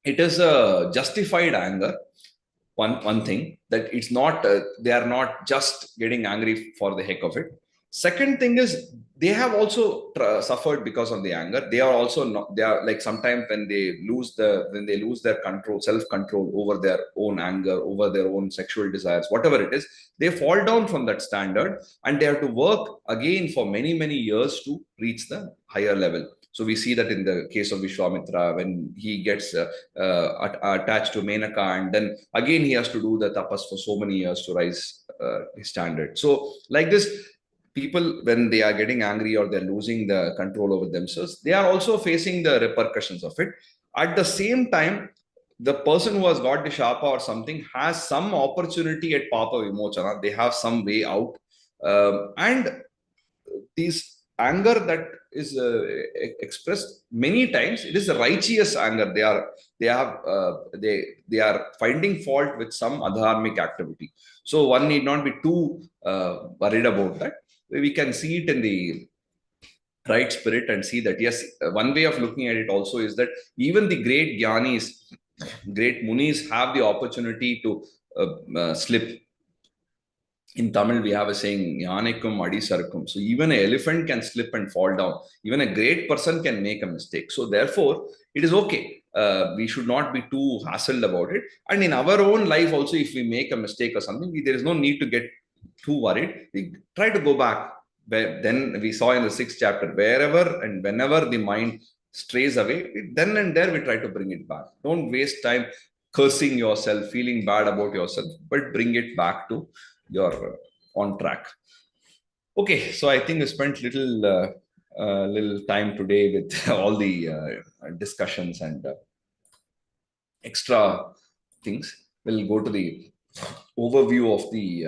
it is a justified anger. One thing that it's not they are not just getting angry for the heck of it. Second thing is they have also suffered because of the anger. They are also not, they are like sometimes when they lose their control, self control over their own anger, over their own sexual desires, whatever it is, they fall down from that standard and they have to work again for many years to reach the higher level. So we see that in the case of Vishwamitra, when he gets attached to Menaka, and then again he has to do the tapas for so many years to rise his standard. So like this, people, when they are getting angry or they're losing the control over themselves, they are also facing the repercussions of it. At the same time, the person who has got the shapa or something has some opportunity at Papa Vimochana. They have some way out. And these anger that is expressed many times, it is a righteous anger. They are finding fault with some adharmic activity. So one need not be too worried about that. We can see it in the right spirit and see that yes, one way of looking at it also is that even the great jnanis, great munis have the opportunity to slip. In Tamil, we have a saying, Yanikum Adisarkum. So even an elephant can slip and fall down. Even a great person can make a mistake. So therefore, it is okay. We should not be too hassled about it. And in our own life also, if we make a mistake or something, there is no need to get too worried. We try to go back. Then we saw in the 6th chapter, wherever and whenever the mind strays away, then and there we try to bring it back. Don't waste time cursing yourself, feeling bad about yourself, but bring it back to you're on track. Okay, so I think we spent little time today with all the discussions and extra things. We'll go to the overview of the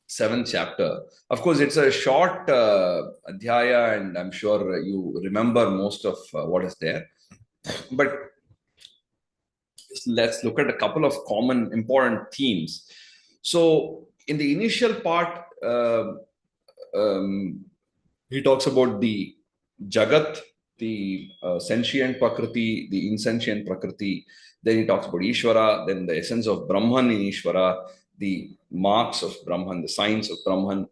7th chapter. Of course, it's a short adhyaya, and I'm sure you remember most of what is there. But let's look at a couple of common important themes. So in the initial part, he talks about the Jagat, the sentient Prakriti, the insentient Prakriti. Then he talks about Ishvara, then the essence of Brahman in Ishvara, the marks of Brahman, the signs of Brahman.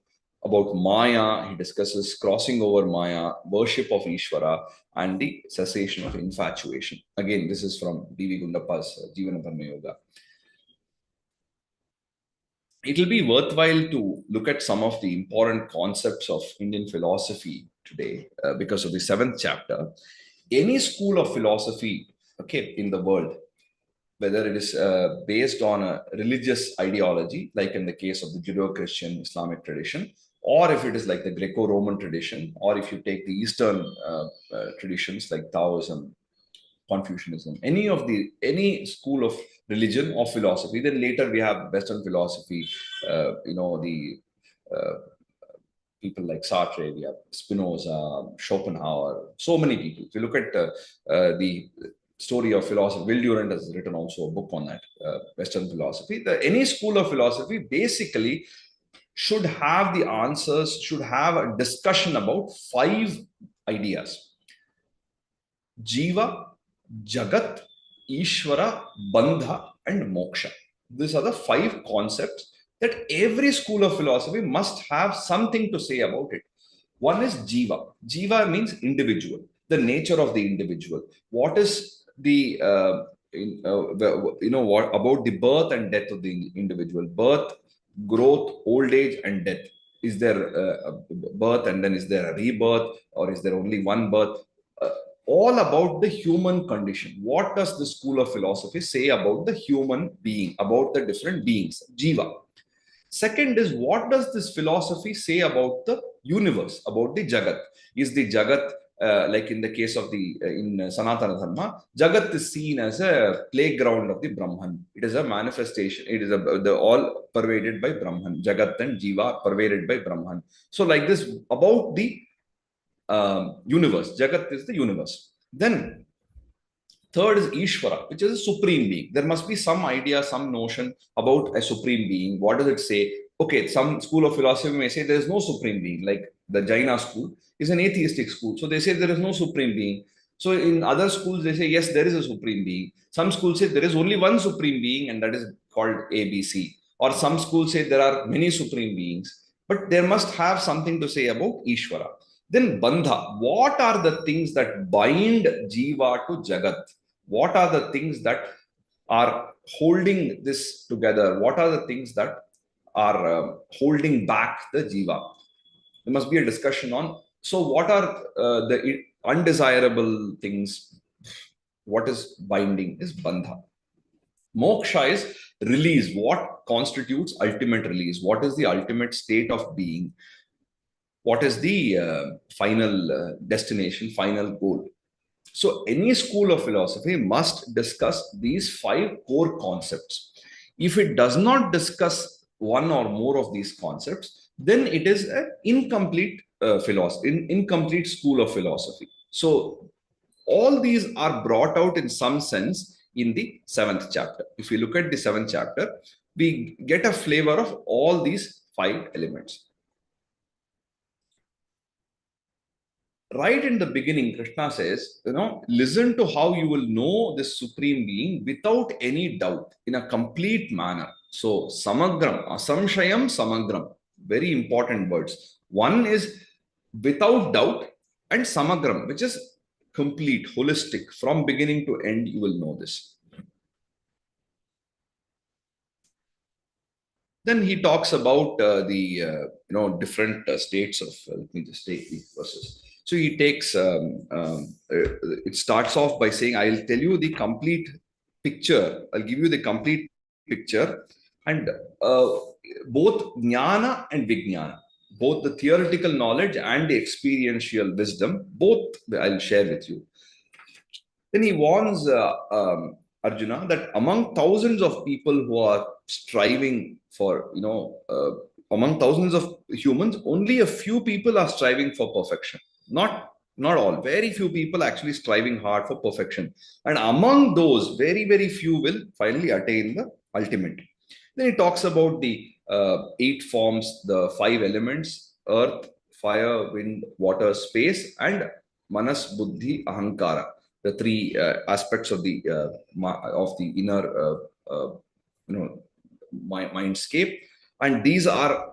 About Maya, he discusses crossing over Maya, worship of Ishvara, and the cessation of infatuation. Again, this is from D.V. Gundappa's Jivana Dharma Yoga. It will be worthwhile to look at some of the important concepts of Indian philosophy today because of the 7th chapter. Any school of philosophy, okay, in the world, whether it is based on a religious ideology, like in the case of the Judeo-Christian Islamic tradition, or if it is like the Greco-Roman tradition, or if you take the Eastern traditions like Taoism, Confucianism, any school of religion or philosophy. Then later we have Western philosophy, the people like Sartre, we have Spinoza, Schopenhauer, so many people. If you look at the story of philosophy. Will Durant has written also a book on that, Western philosophy. Any school of philosophy basically should have the answers, should have a discussion about 5 ideas: Jiva, Jagat, Ishvara, Bandha, and Moksha. These are the 5 concepts that every school of philosophy must have something to say about it. One is Jiva. Jiva means individual, the nature of the individual. What is what about the birth and death of the individual? Birth, growth, old age, and death. Is there a birth and then is there a rebirth, or is there only one birth? Uh, all about the human condition. What does the school of philosophy say about the human being, about the different beings, Jiva? Second is, what does this philosophy say about the universe, about the Jagat? Is the Jagat, like in the case of in Sanatana Dharma, Jagat is seen as a playground of the Brahman. It is a manifestation. It is all pervaded by Brahman. Jagat and Jiva pervaded by Brahman. So, like this, about the universe. Jagat is the universe. Then third is Ishvara, which is a supreme being. There must be some idea, some notion about a supreme being. What does it say? Okay, some school of philosophy may say there is no supreme being, like the Jaina school is an atheistic school. So they say there is no supreme being. So in other schools, they say, yes, there is a supreme being. Some schools say there is only one supreme being, and that is called ABC. Or some schools say there are many supreme beings. But there must have something to say about Ishvara. Then Bandha. What are the things that bind Jiva to Jagat? What are the things that are holding this together? What are the things that are holding back the Jiva? There must be a discussion on. So, what are the undesirable things? What is binding is Bandha. Moksha is release. What constitutes ultimate release? What is the ultimate state of being? What is the final destination, final goal? So, any school of philosophy must discuss these 5 core concepts. If it does not discuss one or more of these concepts, then it is an incomplete philosophy, incomplete school of philosophy. So, all these are brought out in some sense in the 7th chapter. If we look at the 7th chapter, we get a flavor of all these 5 elements. Right in the beginning, Krishna says, listen to how you will know this supreme being without any doubt, in a complete manner. So, samagram, asamshayam samagram, very important words. One is without doubt, and samagram, which is complete, holistic, from beginning to end, you will know this. Then he talks about the different states of. Let me just take these verses. So he takes. It starts off by saying, "I'll tell you the complete picture. I'll give you the complete picture, and both jnana and vijnana, both the theoretical knowledge and the experiential wisdom, both I'll share with you." Then he warns Arjuna that among thousands of people who are striving for, among thousands of humans, only a few people are striving for perfection. Not all. Very few people actually striving hard for perfection. And among those, very, very few will finally attain the ultimate. Then he talks about the 8 forms, the 5 elements: earth, fire, wind, water, space, and manas, buddhi, ahankara, the 3 aspects of the inner mindscape. And these are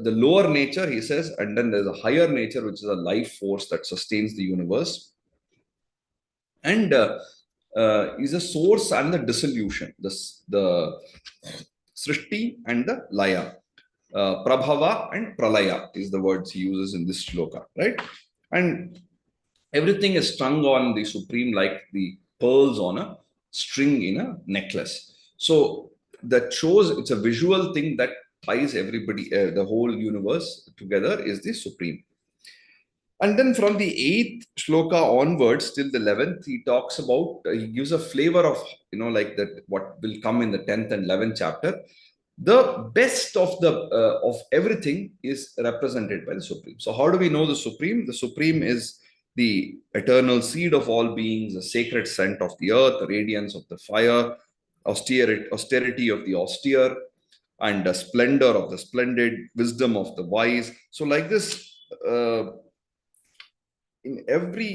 the lower nature, he says, and then there's a higher nature, which is a life force that sustains the universe, and is a source and the dissolution, the srishti and the laya, prabhava and pralaya is the words he uses in this shloka, right? And everything is strung on the supreme like the pearls on a string in a necklace. So that shows it's a visual thing that ties everybody, the whole universe together, is the supreme. And then from the 8th shloka onwards till the 11th, he talks about, he gives a flavor of, like that, what will come in the 10th and 11th chapter. The best of everything is represented by the supreme. So how do we know the supreme? The supreme is the eternal seed of all beings, the sacred scent of the earth, the radiance of the fire, austerity of the austere, and the splendor of the splendid, wisdom of the wise. So, like this, in every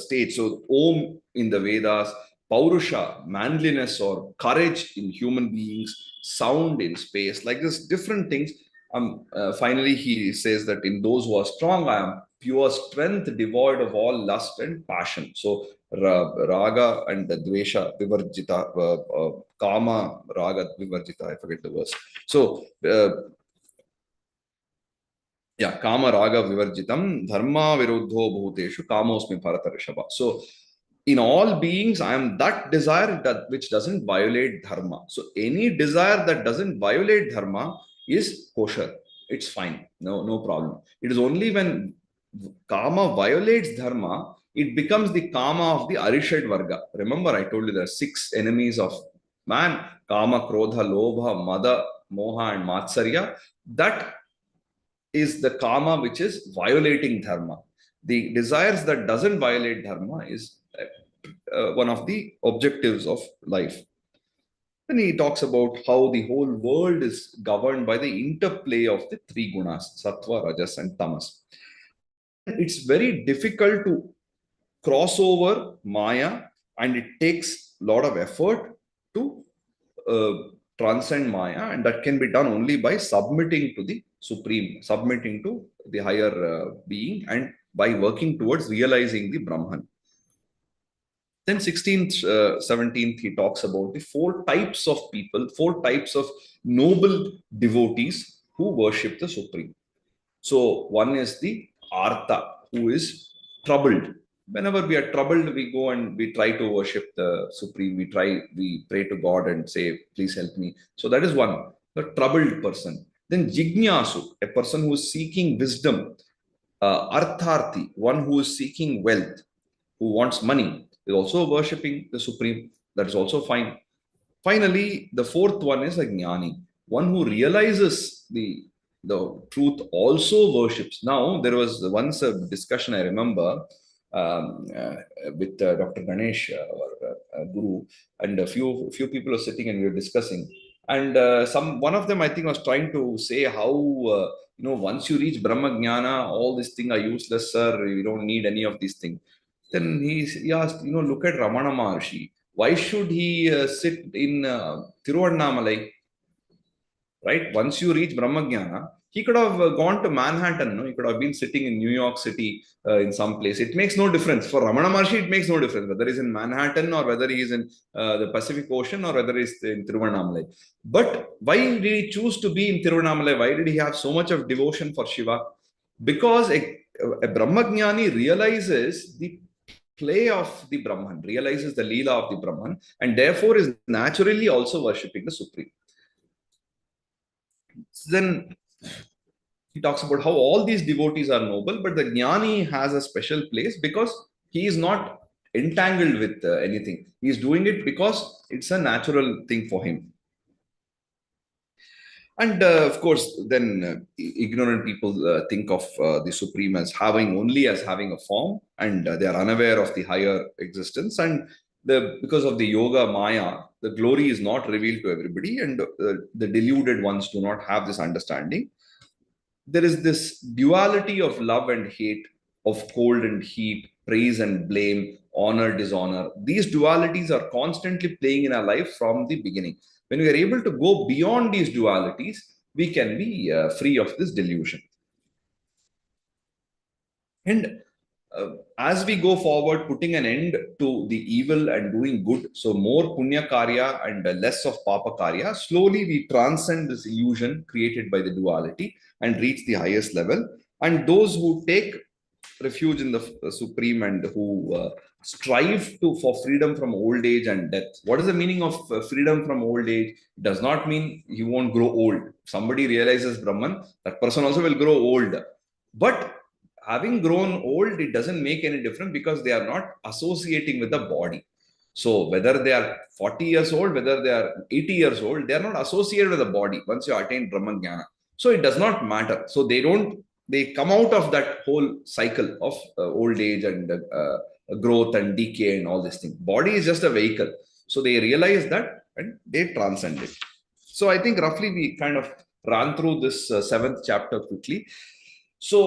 stage. So, Om in the Vedas, Paurusha, manliness or courage in human beings, sound in space, like this, different things. Finally, he says that in those who are strong, I am pure strength, devoid of all lust and passion. So, Raga and the Dvesha, Vivarjita, Kama, Raga, Vivarjita, I forget the verse. So, yeah, Kama Raga Vivarjitam, Dharma Viruddho Bhuteshu, Kamosmi Bharata Rishabha. So, in all beings, I am that desire that which doesn't violate Dharma. So, any desire that doesn't violate Dharma is kosher. It's fine. No problem. It is only when Kama violates Dharma, it becomes the Kama of the Arishad Varga. Remember, I told you there are 6 enemies of man: Kama, Krodha, Lobha, Mada, Moha, and Matsarya. That is the karma which is violating dharma. The desires that doesn't violate dharma is one of the objectives of life. Then he talks about how the whole world is governed by the interplay of the 3 gunas, sattva, rajas, and tamas. It's very difficult to cross over maya, and it takes a lot of effort to uh, transcend maya, and that can be done only by submitting to the supreme, submitting to the higher being, and by working towards realizing the Brahman. Then 16th, 17th, he talks about the 4 types of people, 4 types of noble devotees who worship the Supreme. So one is the Artha, who is troubled. Whenever we are troubled, we go and we try to worship the Supreme. We pray to God and say, please help me. So that is one, the troubled person. Then Jignasu, a person who is seeking wisdom. Artharthi, one who is seeking wealth, who wants money, is also worshipping the Supreme. That is also fine. Finally, the 4th one is a Jnani, one who realizes the truth, also worships. Now, there was once a discussion I remember with Dr. Ganesh, our guru, and a few people were sitting and we were discussing. And one of them, I think, was trying to say how once you reach Brahma Jnana, all these things are useless, sir. You don't need any of these things. Then he asked, look at Ramana Maharshi. Why should he sit in Tiruvannamalai? Right? Once you reach Brahmajnana, he could have gone to Manhattan. No? He could have been sitting in New York City in some place. It makes no difference. For Ramana Maharshi, it makes no difference whether he's in Manhattan or whether he is in the Pacific Ocean or whether he's in Tiruvannamalai. But why did he choose to be in Tiruvannamalai? Why did he have so much of devotion for Shiva? Because a Brahmajnani realizes the play of the Brahman, realizes the Leela of the Brahman, and therefore is naturally also worshipping the Supreme. Then he talks about how all these devotees are noble, but the Jnani has a special place because he is not entangled with anything. He is doing it because it's a natural thing for him. And of course, then ignorant people think of the Supreme as only as having a form, and they are unaware of the higher existence. And because of the yoga maya, the glory is not revealed to everybody, and the deluded ones do not have this understanding. There is this duality of love and hate, of cold and heat, praise and blame, honor, dishonor. These dualities are constantly playing in our life from the beginning. When we are able to go beyond these dualities, we can be free of this delusion. And as we go forward, putting an end to the evil and doing good, so more punya karya and less of papa karya, slowly we transcend this illusion created by the duality and reach the highest level. And those who take refuge in the Supreme and who strive for freedom from old age and death. What is the meaning of freedom from old age? It does not mean you won't grow old. If somebody realizes Brahman, that person also will grow old. But having grown old, it doesn't make any difference because they are not associating with the body. So whether they are 40 years old, whether they are 80 years old, they are not associated with the body once you attain Brahman Jnana. So it does not matter. So they don't they come out of that whole cycle of old age and growth and decay and all these things. Body is just a vehicle. So they realize that and they transcend it. So I think roughly we kind of ran through this seventh chapter quickly. So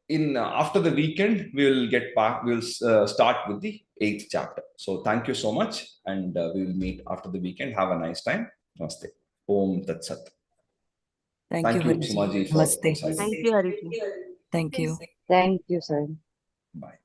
in after the weekend we will get back. We'll start with the eighth chapter. So thank you so much, and we will meet after the weekend. Have a nice time. Namaste. Om Tat Sat. Thank you, Thank you, Hariji. Sumaji, for Namaste. insighting. Thank you, Harish. Thank you. Thank you, sir. Bye.